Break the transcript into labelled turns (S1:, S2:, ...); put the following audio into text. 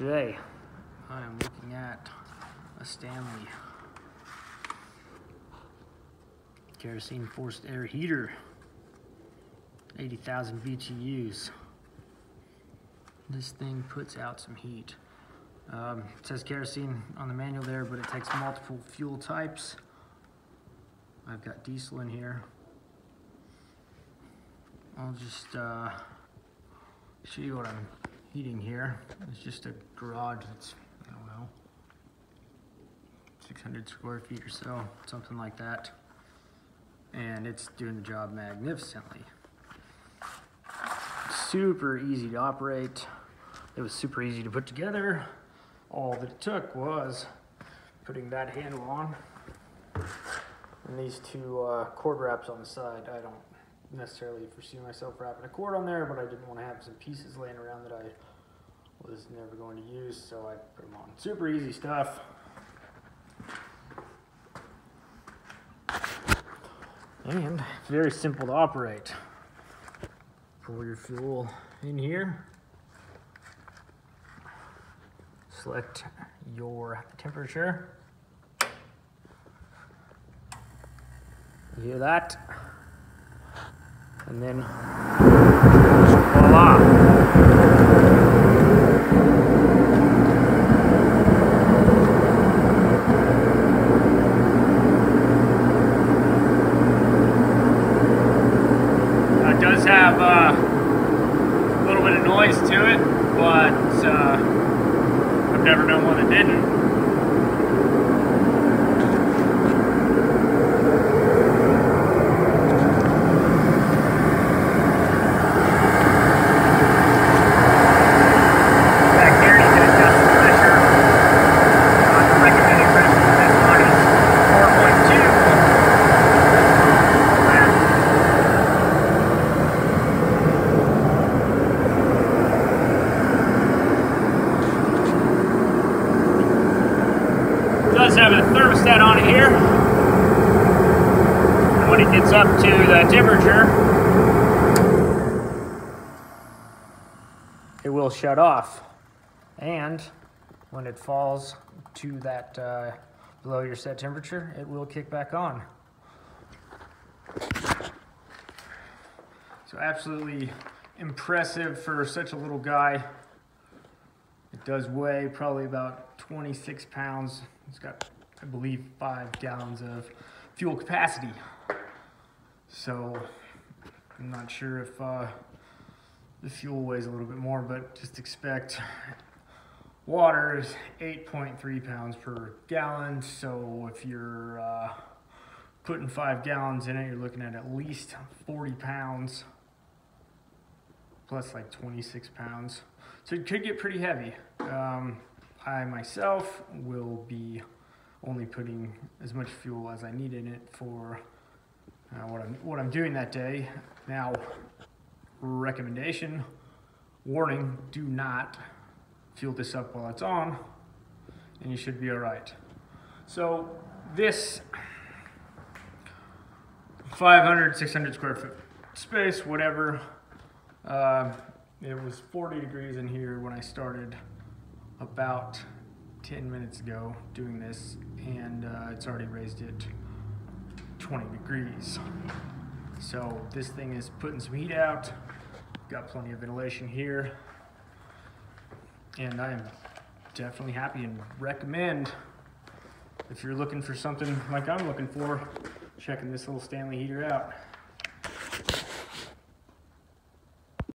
S1: Today, I am looking at a Stanley kerosene forced air heater, 80,000 BTUs. This thing puts out some heat. It says kerosene on the manual there, but it takes multiple fuel types. I've got diesel in here. I'll just show you what I'm heating here. It's just a garage that's, I don't know, 600 square feet or so, something like that. And it's doing the job magnificently. Super easy to operate. It was super easy to put together. All that it took was putting that handle on and these two cord wraps on the side. I don't necessarily foresee myself wrapping a cord on there, but I didn't want to have some pieces laying around that I was never going to use, so I put them on. Super easy stuff. And very simple to operate. Pour your fuel in here. Select your temperature. You hear that? And then voila! It does have a little bit of noise to it, but I've never known one that didn't. It does have a thermostat on it here, and when it gets up to the temperature, it will shut off, and when it falls to that below your set temperature, it will kick back on. So absolutely impressive for such a little guy. It does weigh probably about 26 pounds. It's got, I believe, 5 gallons of fuel capacity. So I'm not sure if the fuel weighs a little bit more, but just expect water is 8.3 pounds per gallon. So if you're putting 5 gallons in it, you're looking at least 40 pounds plus like 26 pounds. So it could get pretty heavy. I myself will be only putting as much fuel as I need in it for what I'm doing that day. Now, recommendation, warning, do not fuel this up while it's on, and you should be all right. So this 500, 600 square foot space, whatever, it was 40 degrees in here when I started about 10 minutes ago doing this, and it's already raised it 20 degrees. So this thing is putting some heat out. Got plenty of ventilation here, and I am definitely happy and recommend, if you're looking for something like I'm looking for, checking this little Stanley heater out.